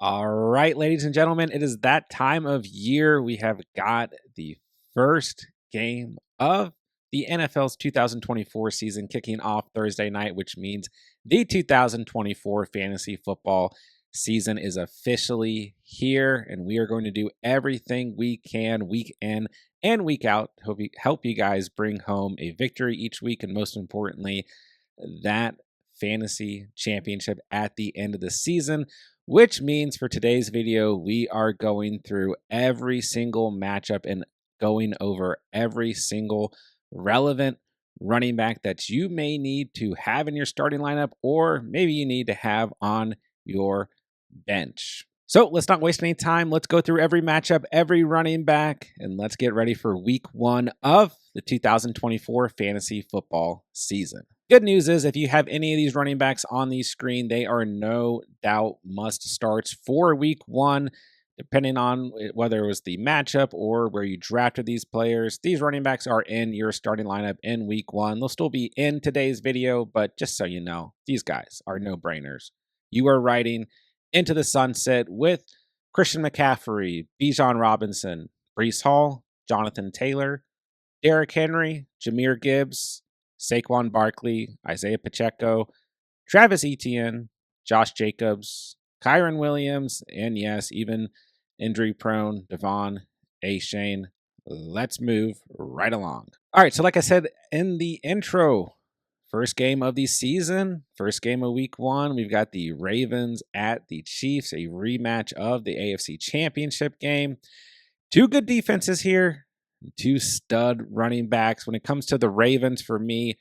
All right, ladies and gentlemen, it is that time of year. We have got the first game of the NFL's 2024 season kicking off Thursday night, which means the 2024 fantasy football season is officially here, and we are going to do everything we can week in and week out to help you guys bring home a victory each week, and most importantly, that fantasy championship at the end of the season, which means for today's video, we are going through every single matchup and going over every single relevant running back that you may need to have in your starting lineup, or maybe you need to have on your bench. So let's not waste any time. Let's go through every matchup, every running back, and let's get ready for week one of the 2024 fantasy football season. Good news is if you have any of these running backs on the screen, they are no doubt must starts for week one, depending on whether it was the matchup or where you drafted these players. These running backs are in your starting lineup in week one. They'll still be in today's video, but just so you know, these guys are no-brainers. You are riding into the sunset with Christian McCaffrey, Bijan Robinson, Breece Hall, Jonathan Taylor, Derrick Henry, Jahmyr Gibbs, Saquon Barkley, Isaiah Pacheco, Travis Etienne, Josh Jacobs, Kyron Williams, and yes, even injury-prone Devon Achane. Let's move right along. All right, so like I said in the intro, first game of the season, first game of week one, we've got the Ravens at the Chiefs, a rematch of the AFC Championship game. Two good defenses here. Two stud running backs. When it comes to the Ravens, for me,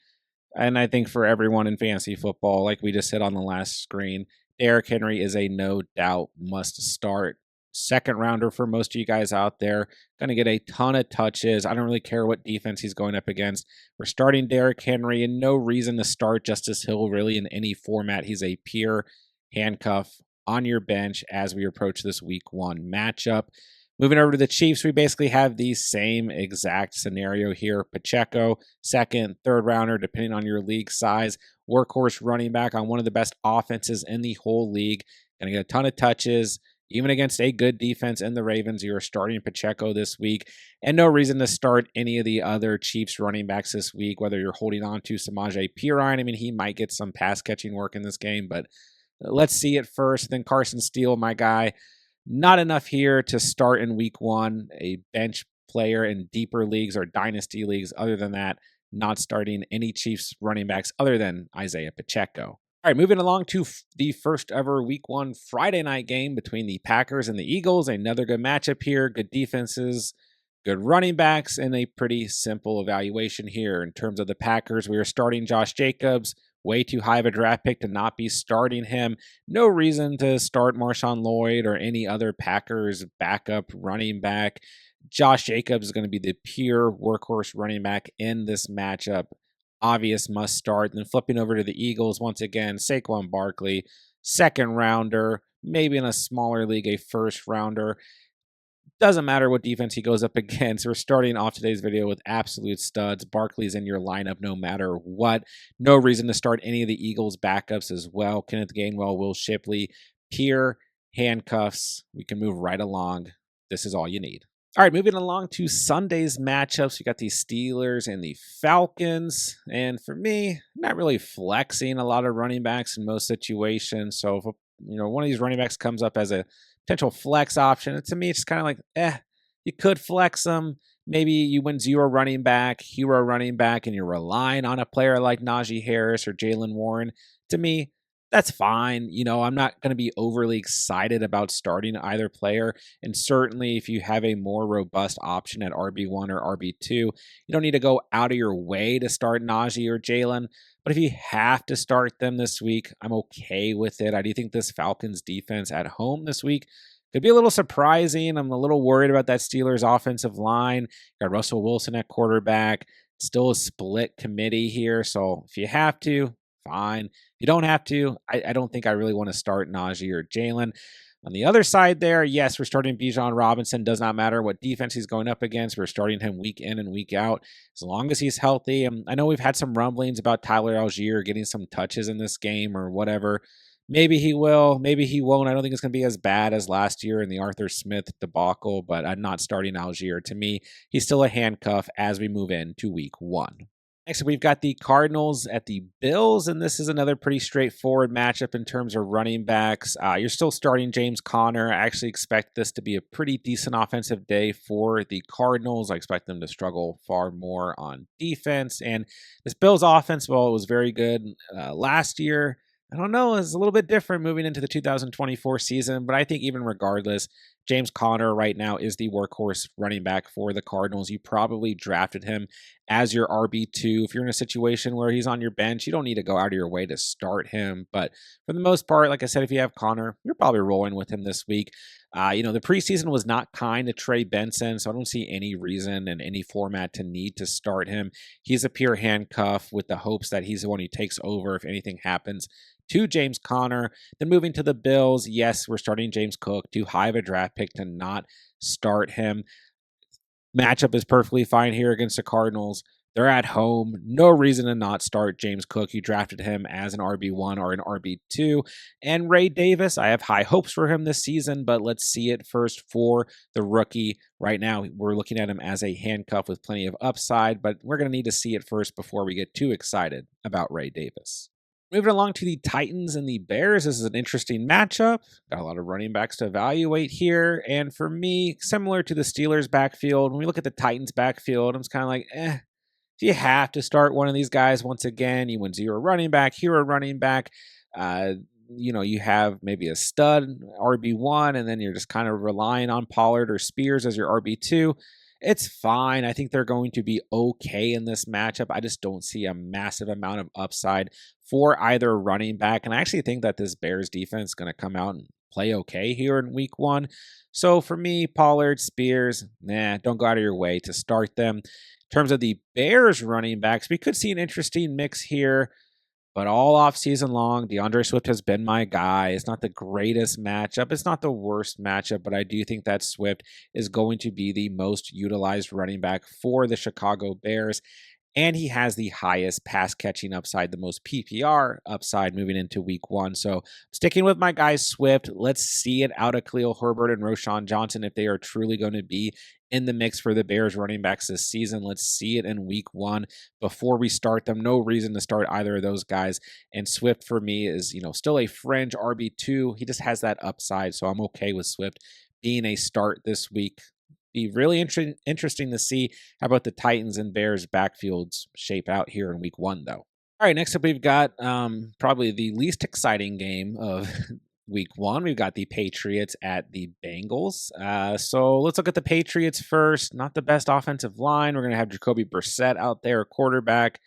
and I think for everyone in fantasy football, like we just said on the last screen, Derrick Henry is a no doubt must start. Second rounder for most of you guys out there. Going to get a ton of touches. I don't really care what defense he's going up against. We're starting Derrick Henry, and no reason to start Justice Hill really in any format. He's a pure handcuff on your bench as we approach this week one matchup. Moving over to the Chiefs, we basically have the same exact scenario here. Pacheco, second, third rounder, depending on your league size. Workhorse running back on one of the best offenses in the whole league. Going to get a ton of touches. Even against a good defense in the Ravens, you're starting Pacheco this week. And no reason to start any of the other Chiefs running backs this week, whether you're holding on to Samaje Perine. I mean, he might get some pass-catching work in this game, but let's see it first. Then Carson Steele, my guy. Not enough here to start in week one, a bench player in deeper leagues or dynasty leagues. Other than that, not starting any Chiefs running backs other than Isaiah Pacheco. All right, moving along to the first ever week one Friday night game between the Packers and the Eagles. Another good matchup here. Good defenses, good running backs, and a pretty simple evaluation here. In terms of the Packers, we are starting Josh Jacobs. Way too high of a draft pick to not be starting him. No reason to start Marshawn Lloyd or any other Packers backup running back. Josh Jacobs is going to be the pure workhorse running back in this matchup. Obvious must start. Then flipping over to the Eagles, once again, Saquon Barkley, second rounder, maybe in a smaller league, a first rounder. Doesn't matter what defense he goes up against. We're starting off today's video with absolute studs. Barkley's in your lineup no matter what. No reason to start any of the Eagles backups as well. Kenneth Gainwell, Will Shipley, pure handcuffs. We can move right along. This is all you need. All right, moving along to Sunday's matchups. We got the Steelers and the Falcons. And for me, not really flexing a lot of running backs in most situations. So if one of these running backs comes up as a potential flex option, to me, it's kind of like, you could flex them. Maybe you win hero running back, and you're relying on a player like Najee Harris or Jaylen Warren. To me, that's fine. I'm not going to be overly excited about starting either player. And certainly if you have a more robust option at RB1 or RB2, you don't need to go out of your way to start Najee or Jaylen. But if you have to start them this week, I'm okay with it. I do think this Falcons defense at home this week could be a little surprising. I'm a little worried about that Steelers offensive line. Got Russell Wilson at quarterback. Still a split committee here. So if you have to, fine. If you don't have to, I don't think I really want to start Najee or Jaylen. On the other side there, yes, we're starting Bijan Robinson. Does not matter what defense he's going up against. We're starting him week in and week out as long as he's healthy. I know we've had some rumblings about Tyler Algier getting some touches in this game or whatever. Maybe he will, maybe he won't. I don't think it's going to be as bad as last year in the Arthur Smith debacle, but I'm not starting Algier. To me, he's still a handcuff as we move into week 1. Next, we've got the Cardinals at the Bills, and this is another pretty straightforward matchup in terms of running backs. You're still starting James Conner. I actually expect this to be a pretty decent offensive day for the Cardinals. I expect them to struggle far more on defense. And this Bills offense, well, it was very good last year. I don't know, it's a little bit different moving into the 2024 season, but I think even regardless, James Conner right now is the workhorse running back for the Cardinals. You probably drafted him as your RB2. If you're in a situation where he's on your bench, you don't need to go out of your way to start him. But for the most part, like I said, if you have Conner, you're probably rolling with him this week. The preseason was not kind to Trey Benson, so I don't see any reason in any format to need to start him. He's a pure handcuff with the hopes that he's the one who takes over if anything happens to James Conner. Then moving to the Bills, yes, we're starting James Cook. Too high of a draft pick to not start him. Matchup is perfectly fine here against the Cardinals. They're at home. No reason to not start James Cook. You drafted him as an RB1 or an RB2. And Ray Davis, I have high hopes for him this season, but let's see it first for the rookie. Right now, we're looking at him as a handcuff with plenty of upside, but we're going to need to see it first before we get too excited about Ray Davis. Moving along to the Titans and the Bears, this is an interesting matchup. Got a lot of running backs to evaluate here. And for me, similar to the Steelers backfield, when we look at the Titans backfield, I'm just kind of like, do you have to start one of these guys once again? You went zero running back, hero running back. You have maybe a stud RB1, and then you're just kind of relying on Pollard or Spears as your RB2. It's fine. I think they're going to be okay in this matchup. I just don't see a massive amount of upside for either running back. And I actually think that this Bears defense is going to come out and play okay here in week 1. So for me, Pollard, Spears, don't go out of your way to start them. In terms of the Bears running backs, we could see an interesting mix here. But all off season long, DeAndre Swift has been my guy. It's not the greatest matchup. It's not the worst matchup, but I do think that Swift is going to be the most utilized running back for the Chicago Bears. And he has the highest pass catching upside, the most PPR upside moving into week 1. So sticking with my guy Swift, let's see it out of Khalil Herbert and Roschon Johnson if they are truly going to be in the mix for the Bears running backs this season. Let's see it in week 1 before we start them. No reason to start either of those guys. And Swift for me is, still a fringe RB2. He just has that upside. So I'm okay with Swift being a start this week. Be really interesting to see how about the Titans and Bears backfields shape out here in week 1, though. All right, next up we've got probably the least exciting game of week 1. We've got the Patriots at the Bengals. So let's look at the Patriots first. Not the best offensive line. We're going to have Jacoby Brissett out there, quarterback,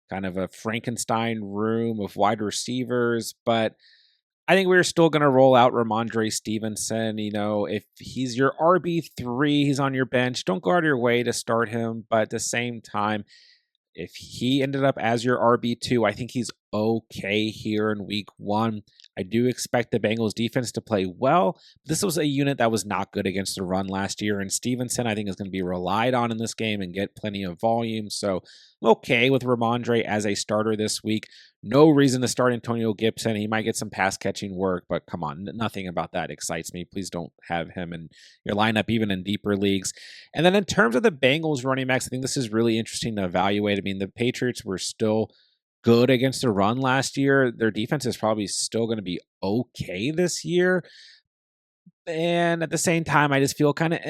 kind of a Frankenstein room of wide receivers, but I think we're still going to roll out Ramondre Stevenson. If he's your RB3, he's on your bench. Don't go out of your way to start him. But at the same time, if he ended up as your RB2, I think he's okay here in week 1. I do expect the Bengals defense to play well. This was a unit that was not good against the run last year, and Stevenson, I think, is going to be relied on in this game and get plenty of volume. So I'm okay with Ramondre as a starter this week. No reason to start Antonio Gibson. He might get some pass catching work, but come on, nothing about that excites me. Please don't have him in your lineup, even in deeper leagues. And then in terms of the Bengals running backs, I think this is really interesting to evaluate. I mean, the Patriots were still good against the run last year. Their defense is probably still going to be okay this year. And at the same time, I just feel kind of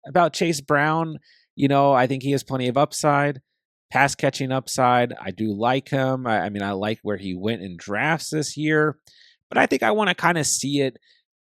about Chase Brown. I think he has plenty of upside, pass catching upside. I do like him. I like where he went in drafts this year, but I think I want to kind of see it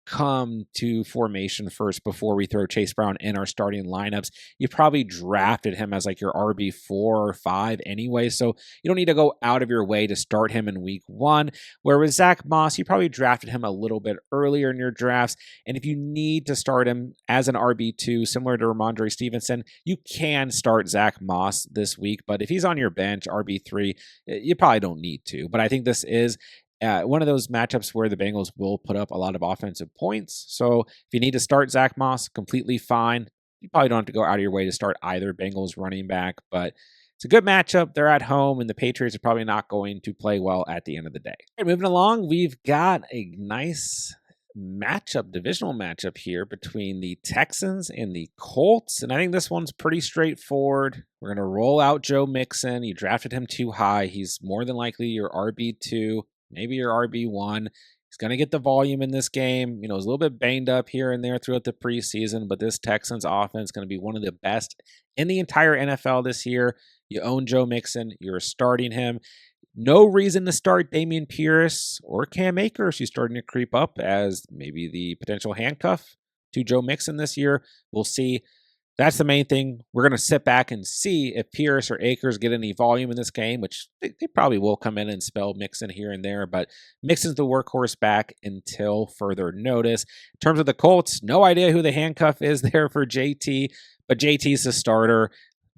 come to formation first before we throw Chase Brown in our starting lineups. You probably drafted him as like your RB4 or 5 anyway, so you don't need to go out of your way to start him in week 1. Where with Zach Moss, you probably drafted him a little bit earlier in your drafts, and if you need to start him as an RB2, similar to Ramondre Stevenson, you can start Zach Moss this week, but if he's on your bench, RB3, you probably don't need to. But I think this is one of those matchups where the Bengals will put up a lot of offensive points. So if you need to start Zach Moss, completely fine. You probably don't have to go out of your way to start either Bengals running back, but It's a good matchup. They're at home, and the Patriots are probably not going to play well at the end of the day. All right, moving along, we've got a nice matchup, divisional matchup here between the Texans and the Colts. And I think this one's pretty straightforward. We're going to roll out Joe Mixon. You drafted him too high. He's more than likely your RB2, maybe your RB1. He's going to get the volume in this game. He's a little bit banged up here and there throughout the preseason, but this Texans offense is going to be one of the best in the entire NFL this year. You own Joe Mixon. You're starting him. No reason to start Dameon Pierce or Cam Akers, who's starting to creep up as maybe the potential handcuff to Joe Mixon this year. We'll see. That's the main thing. We're going to sit back and see if Pierce or Akers get any volume in this game, which they probably will come in and spell Mixon here and there, but Mixon's the workhorse back until further notice. In terms of the Colts, no idea who the handcuff is there for JT, but JT's the starter.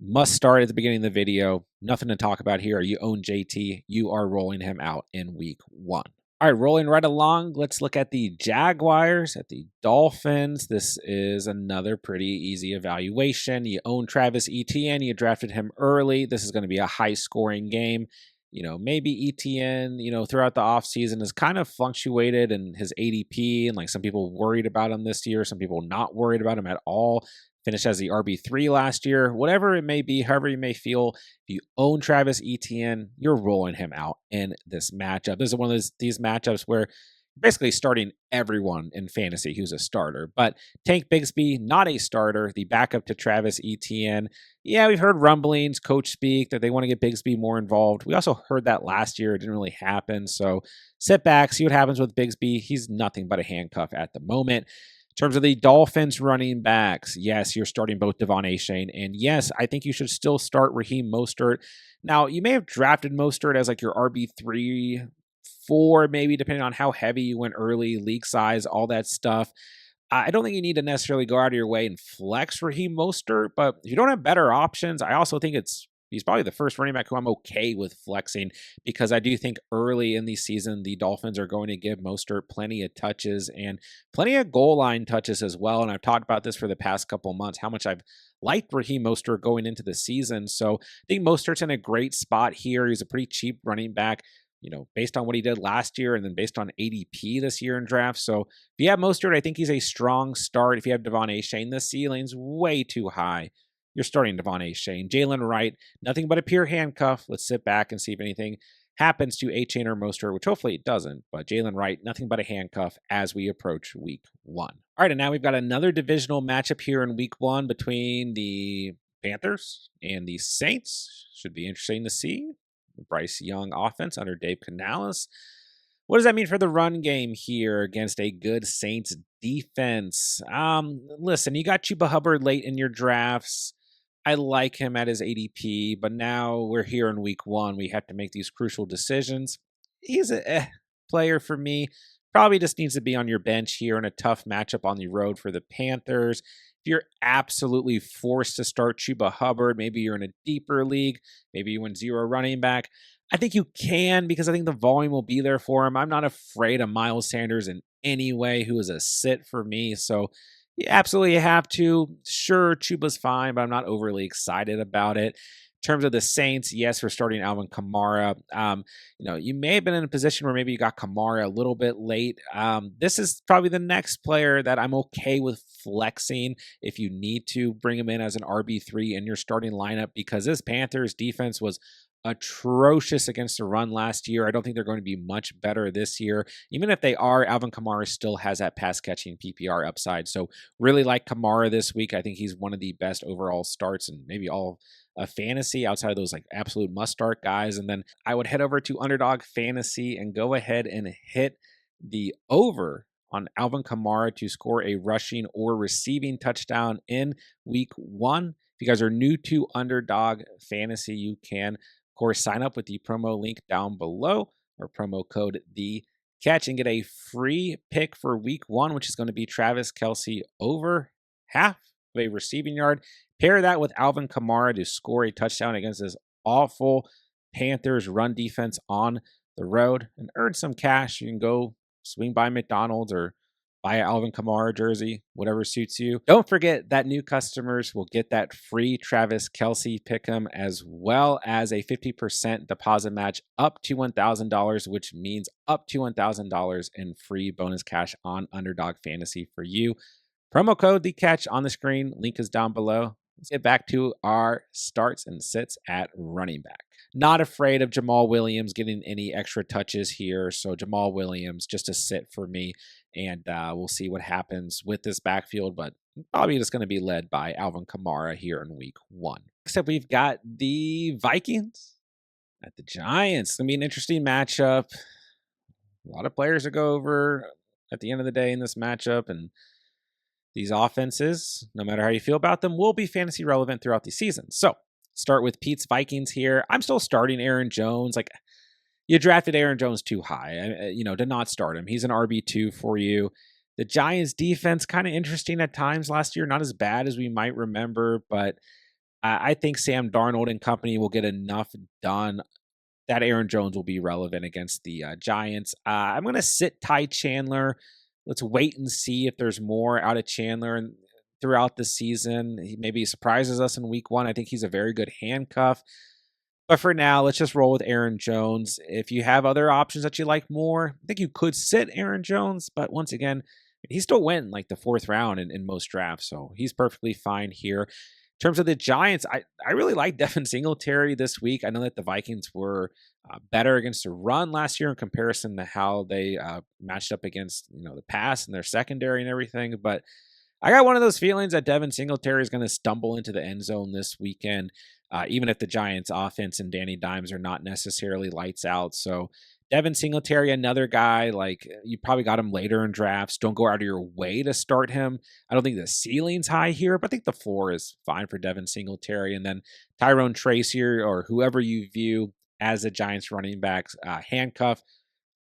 Must start at the beginning of the video. Nothing to talk about here. You own JT. You are rolling him out in week 1. All right, rolling right along. Let's look at the Jaguars, at the Dolphins. This is another pretty easy evaluation. You own Travis Etienne. You drafted him early. This is going to be a high-scoring game. Maybe Etienne, throughout the offseason has kind of fluctuated in his ADP, and like some people worried about him this year, some people not worried about him at all. Finished as the RB3 last year. Whatever it may be, however you may feel, if you own Travis Etienne, you're rolling him out in this matchup. This is one of these matchups where you're basically starting everyone in fantasy who's a starter. But Tank Bigsby, not a starter, the backup to Travis Etienne. Yeah, we've heard rumblings, coach speak, that they want to get Bigsby more involved. We also heard that last year. It didn't really happen. So sit back, see what happens with Bigsby. He's nothing but a handcuff at the moment. In terms of the Dolphins running backs, yes, you're starting both Devon Achane, and yes, I think you should still start Raheem Mostert. Now, you may have drafted Mostert as like your RB3, 4, maybe, depending on how heavy you went early, league size, all that stuff. I don't think you need to necessarily go out of your way and flex Raheem Mostert, but if you don't have better options, I also think he's probably the first running back who I'm okay with flexing, because I do think early in the season, the Dolphins are going to give Mostert plenty of touches and plenty of goal line touches as well. And I've talked about this for the past couple months, how much I've liked Raheem Mostert going into the season. So I think Mostert's in a great spot here. He's a pretty cheap running back, based on what he did last year and then based on ADP this year in drafts. So if you have Mostert, I think he's a strong start. If you have Devon Achane, the ceiling's way too high. You're starting Devon Achane. Jalen Wright, nothing but a pure handcuff. Let's sit back and see if anything happens to Achane or Mostert, which hopefully it doesn't. But Jalen Wright, nothing but a handcuff as we approach week 1. All right, and now we've got another divisional matchup here in week 1 between the Panthers and the Saints. Should be interesting to see. The Bryce Young offense under Dave Canales. What does that mean for the run game here against a good Saints defense? Listen, you got Chuba Hubbard late in your drafts. I like him at his ADP, but now we're here in week 1. We have to make these crucial decisions. He's a player for me. Probably just needs to be on your bench here in a tough matchup on the road for the Panthers. If you're absolutely forced to start Chuba Hubbard, maybe you're in a deeper league, maybe you win 0 running back, I think you can, because I think the volume will be there for him. I'm not afraid of Miles Sanders in any way, who is a sit for me. So you absolutely have to. Sure, Chuba's fine, but I'm not overly excited about it. In terms of the Saints, yes, we're starting Alvin Kamara. You may have been in a position where maybe you got Kamara a little bit late. This is probably the next player that I'm okay with flexing if you need to bring him in as an RB3 in your starting lineup, because this Panthers defense was atrocious against the run last year. I don't think they're going to be much better this year. Even if they are, Alvin Kamara still has that pass catching PPR upside. So really like Kamara this week. I think he's one of the best overall starts and maybe all fantasy outside of those like absolute must start guys. And then I would head over to Underdog Fantasy and go ahead and hit the over on Alvin Kamara to score a rushing or receiving touchdown in week 1. If you guys are new to Underdog Fantasy, you can, of course, sign up with the promo link down below or promo code THECATCH and get a free pick for week 1, which is going to be Travis Kelce over half of a receiving yard. Pair that with Alvin Kamara to score a touchdown against this awful Panthers run defense on the road and earn some cash. You can go swing by McDonald's or buy an Alvin Kamara jersey, whatever suits you. Don't forget that new customers will get that free Travis Kelce pick'em, as well as a 50% deposit match up to $1,000, which means up to $1,000 in free bonus cash on Underdog Fantasy for you. Promo code the catch on the screen. Link is down below. Let's get back to our starts and sits at running back. Not afraid of Jamal Williams getting any extra touches here. So Jamal Williams just a sit for me. And we'll see what happens with this backfield. But probably just going to be led by Alvin Kamara here in week 1. Except we've got the Vikings at the Giants. It's going to be an interesting matchup. A lot of players to go over at the end of the day in this matchup. And these offenses, no matter how you feel about them, will be fantasy relevant throughout the season. So, start with Pete's Vikings here. I'm still starting Aaron Jones. Like, you drafted Aaron Jones too high, to not start him. He's an RB2 for you. The Giants defense, kind of interesting at times last year. Not as bad as we might remember, but I think Sam Darnold and company will get enough done that Aaron Jones will be relevant against the Giants. I'm going to sit Ty Chandler. Let's wait and see if there's more out of Chandler throughout the season. He maybe surprises us in week 1. I think he's a very good handcuff. But for now, let's just roll with Aaron Jones. If you have other options that you like more, I think you could sit Aaron Jones. But once again, he still went like the 4th round in most drafts. So he's perfectly fine here. In terms of the Giants, I really like Devin Singletary this week. I know that the Vikings were better against the run last year in comparison to how they matched up against the pass and their secondary and everything. But I got one of those feelings that Devin Singletary is going to stumble into the end zone this weekend, even if the Giants' offense and Danny Dimes are not necessarily lights out. So Devin Singletary, another guy, like you probably got him later in drafts. Don't go out of your way to start him. I don't think the ceiling's high here, but I think the floor is fine for Devin Singletary. And then Tyrone Tracy or whoever you view as the Giants running backs, handcuff,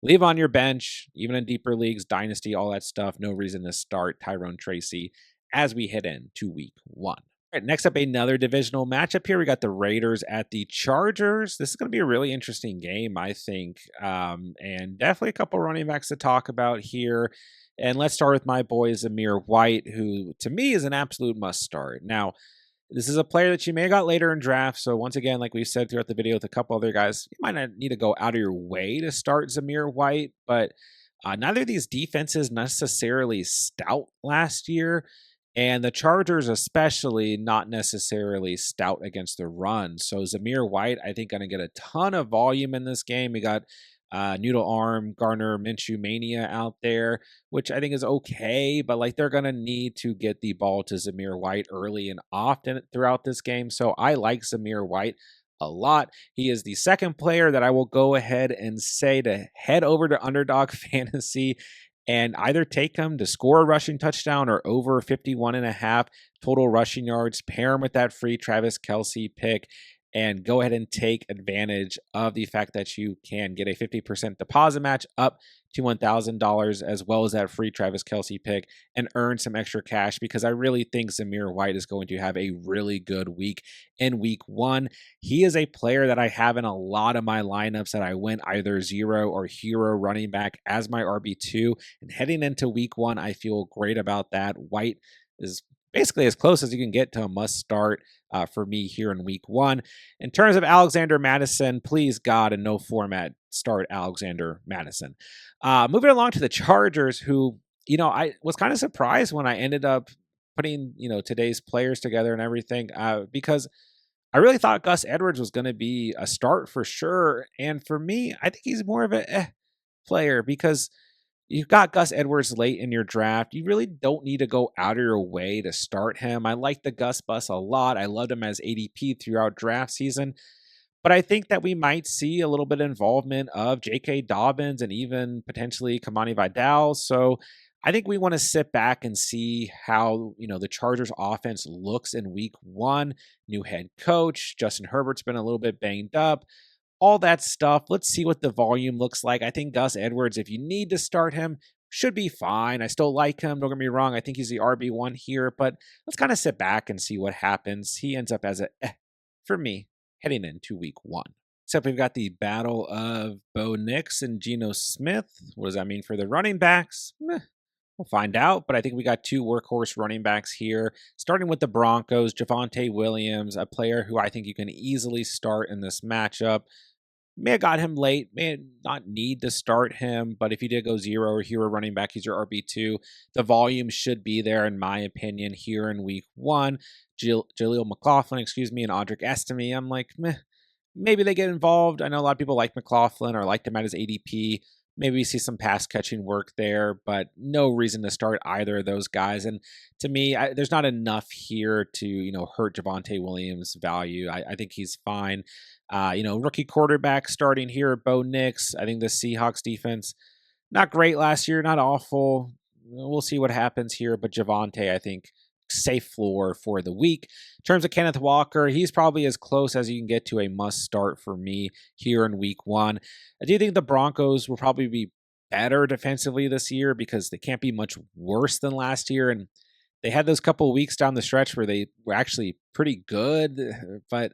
leave on your bench, even in deeper leagues, dynasty, all that stuff. No reason to start Tyrone Tracy as we head into week 1. All right, next up, another divisional matchup here. We got the Raiders at the Chargers. This is going to be a really interesting game, I think, and definitely a couple running backs to talk about here. And let's start with my boy, Zamir White, who to me is an absolute must start. Now, this is a player that you may have got later in draft. So once again, like we said throughout the video with a couple other guys, you might not need to go out of your way to start Zamir White, but neither of these defenses necessarily stout last year. And the Chargers especially not necessarily stout against the run. So Zamir White, I think, going to get a ton of volume in this game. We got Noodle Arm, Garner Minshew Mania out there, which I think is okay, but like they're going to need to get the ball to Zamir White early and often throughout this game. So I like Zamir White a lot. He is the second player that I will go ahead and say to head over to Underdog Fantasy and either take him to score a rushing touchdown or over 51.5 total rushing yards, pair him with that free Travis Kelce pick, and go ahead and take advantage of the fact that you can get a 50% deposit match up to $1,000, as well as that free Travis Kelce pick, and earn some extra cash, because I really think Zamir White is going to have a really good week in week 1. He is a player that I have in a lot of my lineups that I went either zero or hero running back as my RB2. And heading into week 1, I feel great about that. White is basically as close as you can get to a must start for me here in week 1. In terms of Alexander Madison, please God, in no format, start Alexander Madison. Moving along to the Chargers, who, I was kind of surprised when I ended up putting, today's players together and everything, because I really thought Gus Edwards was going to be a start for sure. And for me, I think he's more of a player, because you've got Gus Edwards late in your draft. You really don't need to go out of your way to start him. I like the Gus bus a lot. I loved him as ADP throughout draft season. But I think that we might see a little bit of involvement of J.K. Dobbins and even potentially Kamani Vidal. So I think we want to sit back and see how, the Chargers offense looks in week 1. New head coach. Justin Herbert's been a little bit banged up. All that stuff. Let's see what the volume looks like. I think Gus Edwards, if you need to start him, should be fine. I still like him. Don't get me wrong. I think he's the RB1 here, but let's kind of sit back and see what happens. He ends up as for me, heading into week 1. Except we've got the battle of Bo Nix and Geno Smith. What does that mean for the running backs? We'll find out, but I think we got two workhorse running backs here, starting with the Broncos, Javonte Williams, a player who I think you can easily start in this matchup. May have got him late, may not need to start him, but if you did go zero or hero running back, he's your RB2. The volume should be there, in my opinion, here in week one. Jaleel McLaughlin, and Audric Estime. I'm like, meh, maybe they get involved. I know a lot of people like McLaughlin or liked him at his ADP. Maybe we see some pass catching work there, but no reason to start either of those guys. And to me, there's not enough here to hurt Javonte Williams' value. I think he's fine. Rookie quarterback starting here, Bo Nix. I think the Seahawks defense not great last year, not awful. We'll see what happens here, but Javonte, I think, safe floor for the week. In terms of Kenneth Walker, he's probably as close as you can get to a must start for me here in week one. I do think the Broncos will probably be better defensively this year because they can't be much worse than last year. And they had those couple of weeks down the stretch where they were actually pretty good, but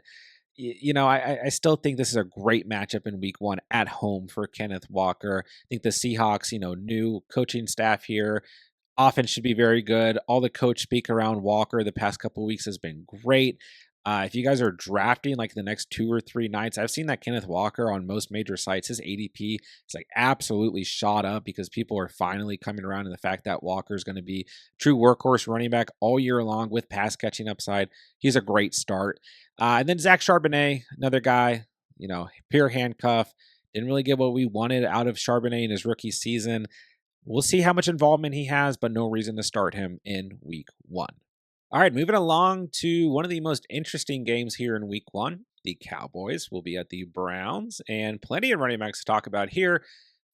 I still think this is a great matchup in week one at home for Kenneth Walker. I think the Seahawks, new coaching staff here, offense should be very good. All the coach speak around Walker the past couple of weeks has been great. If you guys are drafting like the next 2 or 3 nights, I've seen that Kenneth Walker on most major sites, his ADP is like absolutely shot up because people are finally coming around to the fact that Walker is going to be true workhorse running back all year long with pass catching upside. He's a great start. And then Zach Charbonnet, another guy, pure handcuff. Didn't really get what we wanted out of Charbonnet in his rookie season. We'll see how much involvement he has, but no reason to start him in week one. All right, moving along to one of the most interesting games here in week one. The Cowboys will be at the Browns, and plenty of running backs to talk about here.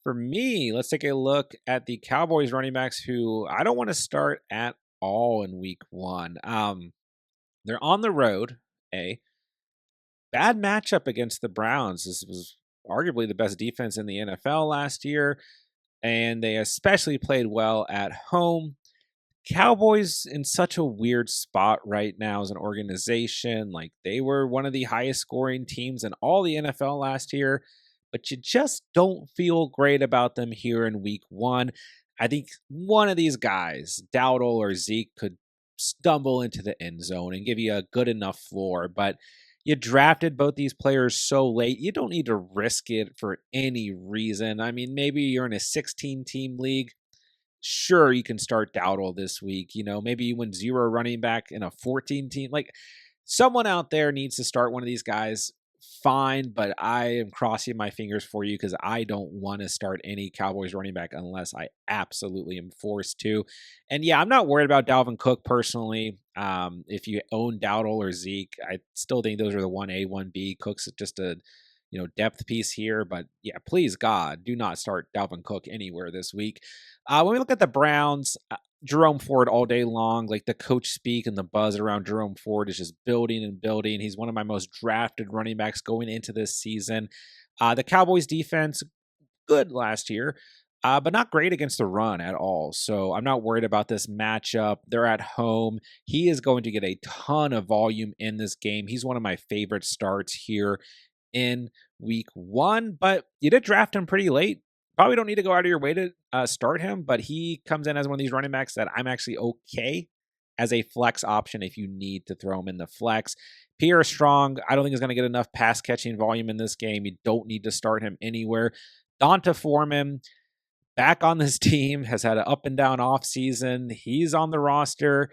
For me, let's take a look at the Cowboys running backs who I don't want to start at all in week one. They're on the road, bad matchup against the Browns. This was arguably the best defense in the NFL last year, and they especially played well at home. Cowboys in such a weird spot right now as an organization. Like, they were one of the highest scoring teams in all the NFL last year, but you just don't feel great about them here in week one. I think one of these guys, Dowdle or Zeke, could stumble into the end zone and give you a good enough floor, but you drafted both these players so late, you don't need to risk it for any reason. I mean, maybe you're in a 16-team league. Sure, you can start Dowdle this week. Maybe you win 0 running back in a 14-team. Like, someone out there needs to start one of these guys. Fine, but I am crossing my fingers for you because I don't want to start any Cowboys running back unless I absolutely am forced to. And yeah, I'm not worried about Dalvin Cook personally. If you own Dowdle or Zeke, I still think those are the 1A, 1B. Cook's just a depth piece here, but yeah, please God, do not start Dalvin Cook anywhere this week. When we look at the Browns, Jerome Ford all day long, like the coach speak and the buzz around Jerome Ford is just building and building. He's one of my most drafted running backs going into this season. The Cowboys defense, good last year, but not great against the run at all. So I'm not worried about this matchup. They're at home. He is going to get a ton of volume in this game. He's one of my favorite starts here in week one, but you did draft him pretty late. Probably don't need to go out of your way to start him, but he comes in as one of these running backs that I'm actually okay as a flex option if you need to throw him in the flex. Pierre Strong, I don't think is going to get enough pass catching volume in this game. You don't need to start him anywhere. Donta Foreman, back on this team, has had an up and down off season. He's on the roster.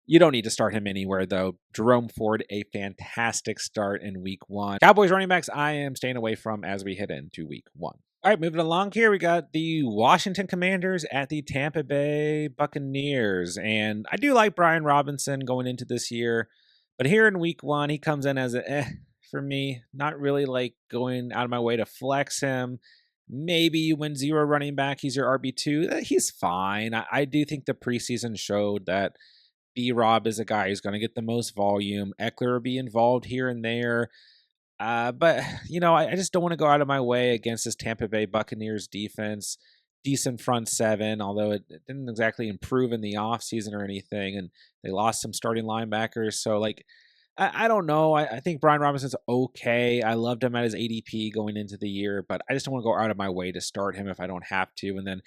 You don't need to start him anywhere, though. Jerome Ford, a fantastic start in week one. Cowboys running backs, I am staying away from as we head into week one. All right, moving along here, we got the Washington Commanders at the Tampa Bay Buccaneers. And I do like Brian Robinson going into this year, but here in week one, he comes in as for me. Not really like going out of my way to flex him. Maybe you win 0 running back, he's your RB2. He's fine. I do think the preseason showed that B-Rob is a guy who's going to get the most volume. Eckler will be involved here and there. But, I just don't want to go out of my way against this Tampa Bay Buccaneers defense. Decent front seven, although it didn't exactly improve in the offseason or anything. And they lost some starting linebackers. So, I don't know. I think Brian Robinson's okay. I loved him at his ADP going into the year, but I just don't want to go out of my way to start him if I don't have to. And then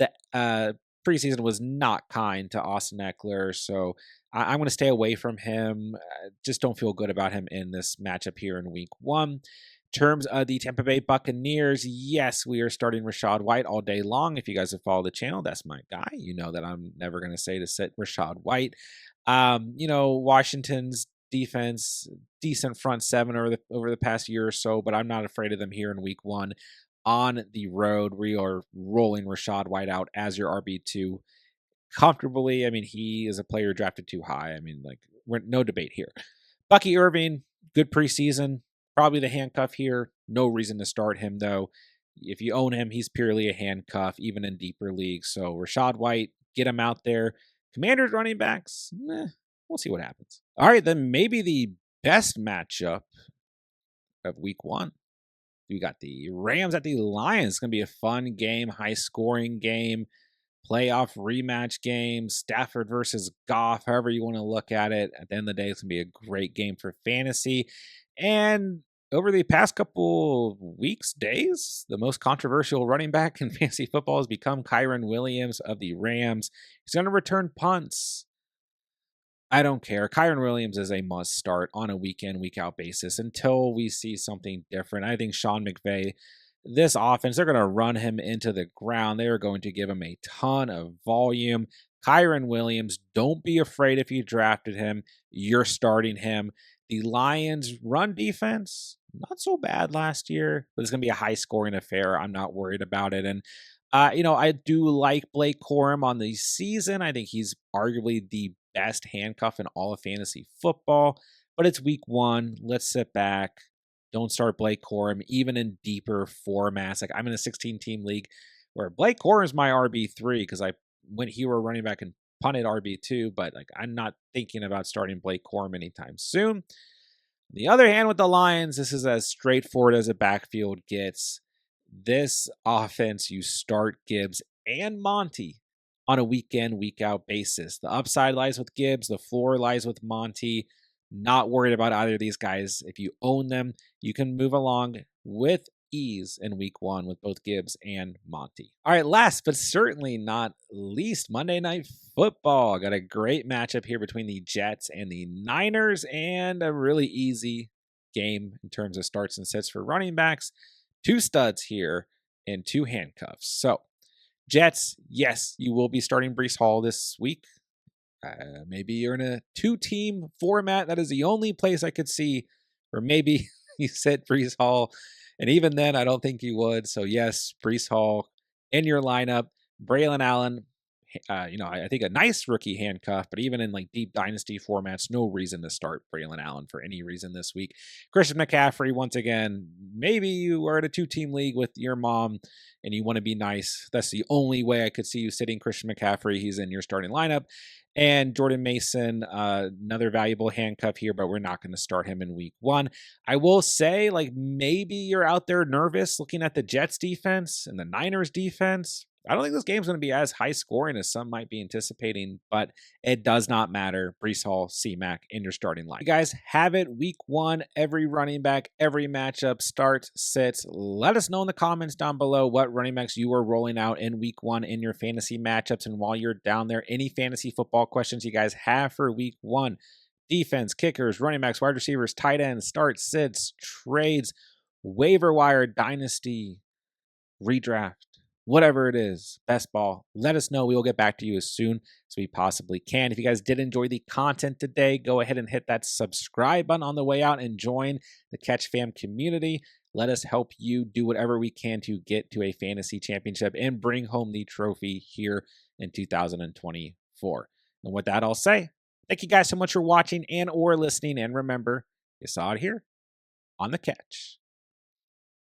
the preseason was not kind to Austin Eckler, so I'm going to stay away from him. Just don't feel good about him in this matchup here in week 1. Terms of the Tampa Bay Buccaneers, yes, we are starting Rachaad White all day long. If you guys have followed the channel, that's my guy. You know that I'm never going to say to sit Rachaad White. Washington's defense, decent front seven over the past year or so, but I'm not afraid of them here in week 1. On the road, we are rolling Rachaad White out as your RB2 comfortably. I mean, he is a player drafted too high. I mean, like, we're no debate here. Bucky Irving, good preseason. Probably the handcuff here. No reason to start him, though. If you own him, he's purely a handcuff, even in deeper leagues. So Rachaad White, get him out there. Commanders running backs, we'll see what happens. All right, then maybe the best matchup of week 1. We got the Rams at the Lions. It's going to be a fun game, high-scoring game, playoff rematch game, Stafford versus Goff, however you want to look at it. At the end of the day, it's going to be a great game for fantasy. And over the past couple weeks, days, the most controversial running back in fantasy football has become Kyren Williams of the Rams. He's going to return punts. I don't care. Kyren Williams is a must start on a week in, week out basis until we see something different. I think Sean McVay, this offense, they're going to run him into the ground. They are going to give him a ton of volume. Kyren Williams, don't be afraid if you drafted him. You're starting him. The Lions' run defense, not so bad last year, but it's going to be a high-scoring affair. I'm not worried about it. And, I do like Blake Corum on the season. I think he's arguably the best handcuff in all of fantasy football, but it's week 1. Let's sit back. Don't start Blake Corum, even in deeper formats. Like, I'm in a 16-team league where Blake Corum is my RB3 because I went hero running back and punted RB2, but like, I'm not thinking about starting Blake Corum anytime soon. On the other hand, with the Lions, this is as straightforward as a backfield gets. This offense, you start Gibbs and Monty on a week in, week out basis. The upside lies with Gibbs. The floor lies with Monty. Not worried about either of these guys. If you own them, you can move along with ease in week 1 with both Gibbs and Monty. All right, last but certainly not least, Monday Night Football. Got a great matchup here between the Jets and the Niners, and a really easy game in terms of starts and sits for running backs. 2 studs here and 2 handcuffs. So, Jets, yes, you will be starting Breece Hall this week. Maybe you're in a 2-team format. That is the only place I could see where maybe you sit Breece Hall. And even then, I don't think you would. So, yes, Breece Hall in your lineup. Braylon Allen, I think a nice rookie handcuff, but even in like deep dynasty formats, no reason to start Braylon Allen for any reason this week. Christian McCaffrey, once again, maybe you are in a 2-team league with your mom and you want to be nice. That's the only way I could see you sitting Christian McCaffrey. He's in your starting lineup. And Jordan Mason, another valuable handcuff here, but we're not going to start him in week 1. I will say, like, maybe you're out there nervous looking at the Jets defense and the Niners defense. I don't think this game's going to be as high scoring as some might be anticipating, but it does not matter. Breece Hall, C-Mac in your starting line. You guys have it week 1, every running back, every matchup, starts, sits. Let us know in the comments down below what running backs you are rolling out in week 1 in your fantasy matchups. And while you're down there, any fantasy football questions you guys have for week 1, defense, kickers, running backs, wide receivers, tight ends, starts, sits, trades, waiver wire, dynasty, redraft. Whatever it is, best ball, let us know. We will get back to you as soon as we possibly can. If you guys did enjoy the content today, go ahead and hit that subscribe button on the way out and join the Catch Fam community. Let us help you do whatever we can to get to a fantasy championship and bring home the trophy here in 2024. And with that, I'll say thank you guys so much for watching and or listening. And remember, you saw it here on The Catch.